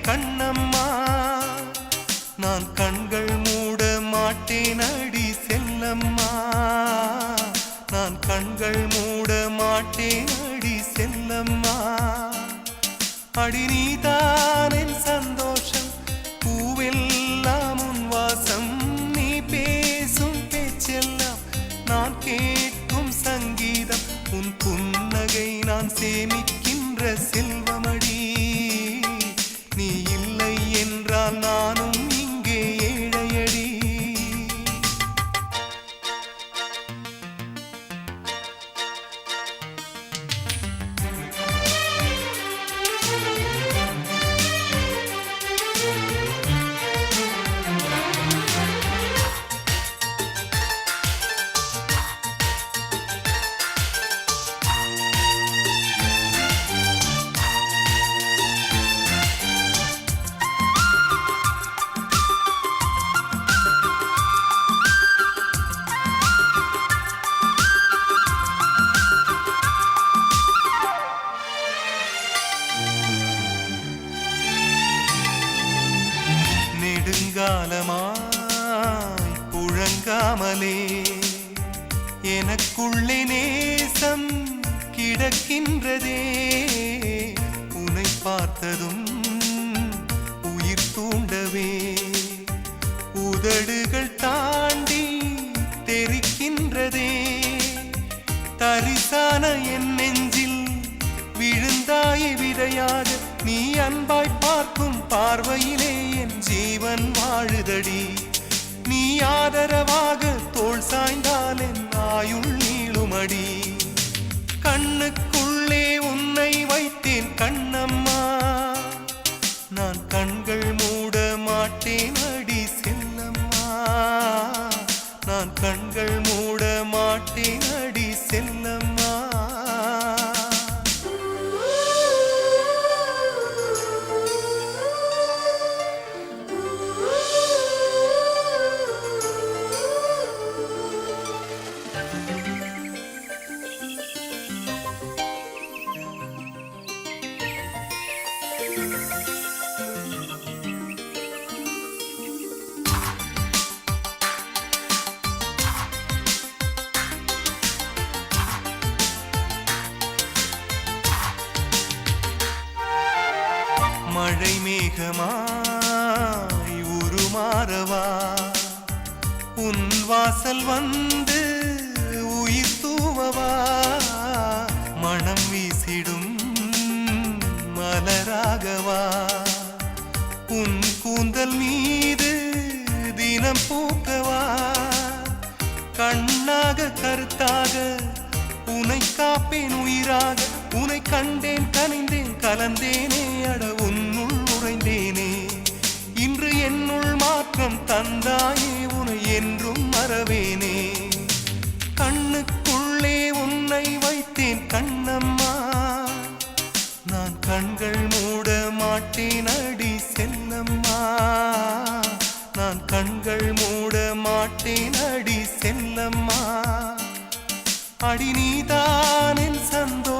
கண்ணம்மா. நான் கண்கள் மூட மாட்டேன் அடி செல்லம்மா. நான் கண்கள் மூட மாட்டேன் அடி செல்லம்மா. அடி நீதான் என் சந்தோஷம், பூவெல்லாம் உன் வாசம். நீ பேசும் பேச்செல்லாம் நான் கேட்கும் சங்கீதம். உன் புன்னகை நான் சேமிக்கின்ற செல்வமடி. நீ இல்லை என்றால் நானும் இங்கே ஏழையடி. நெடுங்காலமாய் புழங்காமலே எனக்குள்ளே நேசம் கிடக்கின்றதே. உன்னை பார்த்ததும் உயிர் தூண்டவே உதடுகள் தாண்டி தெரிக்கின்றதே. தரிசான என் நெஞ்சில் விழுந்தாய் விதையாக. நீ அன்பாய் பார்க்கும் பார்வையிலே என் ஜீவன் வாழுதடி. நீ ஆதரவாக தோள் சாய்ந்தால் என் ஆயுள் நீளுமடி. கண்ணுக்குள்ளே உன்னை வைத்தேன் கண்ணம்மா. நான் கண்கள் மூட மாட்டேன் அடி செல்லம்மா. நான் கண்கள் மூட மாட்டேன் அடி செல்லம்மா. மழை மேகமாய் உருமாறவா. உன் வாசல் வந்து உயிர் தூவவா. மனம் வீசிடும் மலராகவா. உன் கூந்தல் மீது தினம் பூக்கவா. கண்ணாக கருத்தாக உனை காப்பேன் உயிராக. உனை கண்டேன் கனிந்தேன் கலந்தேனே அட உன்னுள் உறைந்தேனே. இன்று என்னுள் மாற்றம் தந்தாயே உனை என்றும் மறவேனே. கண்ணுக்குள்ளே உன்னை வைத்தேன் கண்ணம்மா. நான் கண்கள் மூட மாட்டேன் அடி செல்லம்மா. நான் கண்கள் மூட மாட்டேன் அடி செல்லம்மா. அடி நீதான் என் சந்தோஷம்,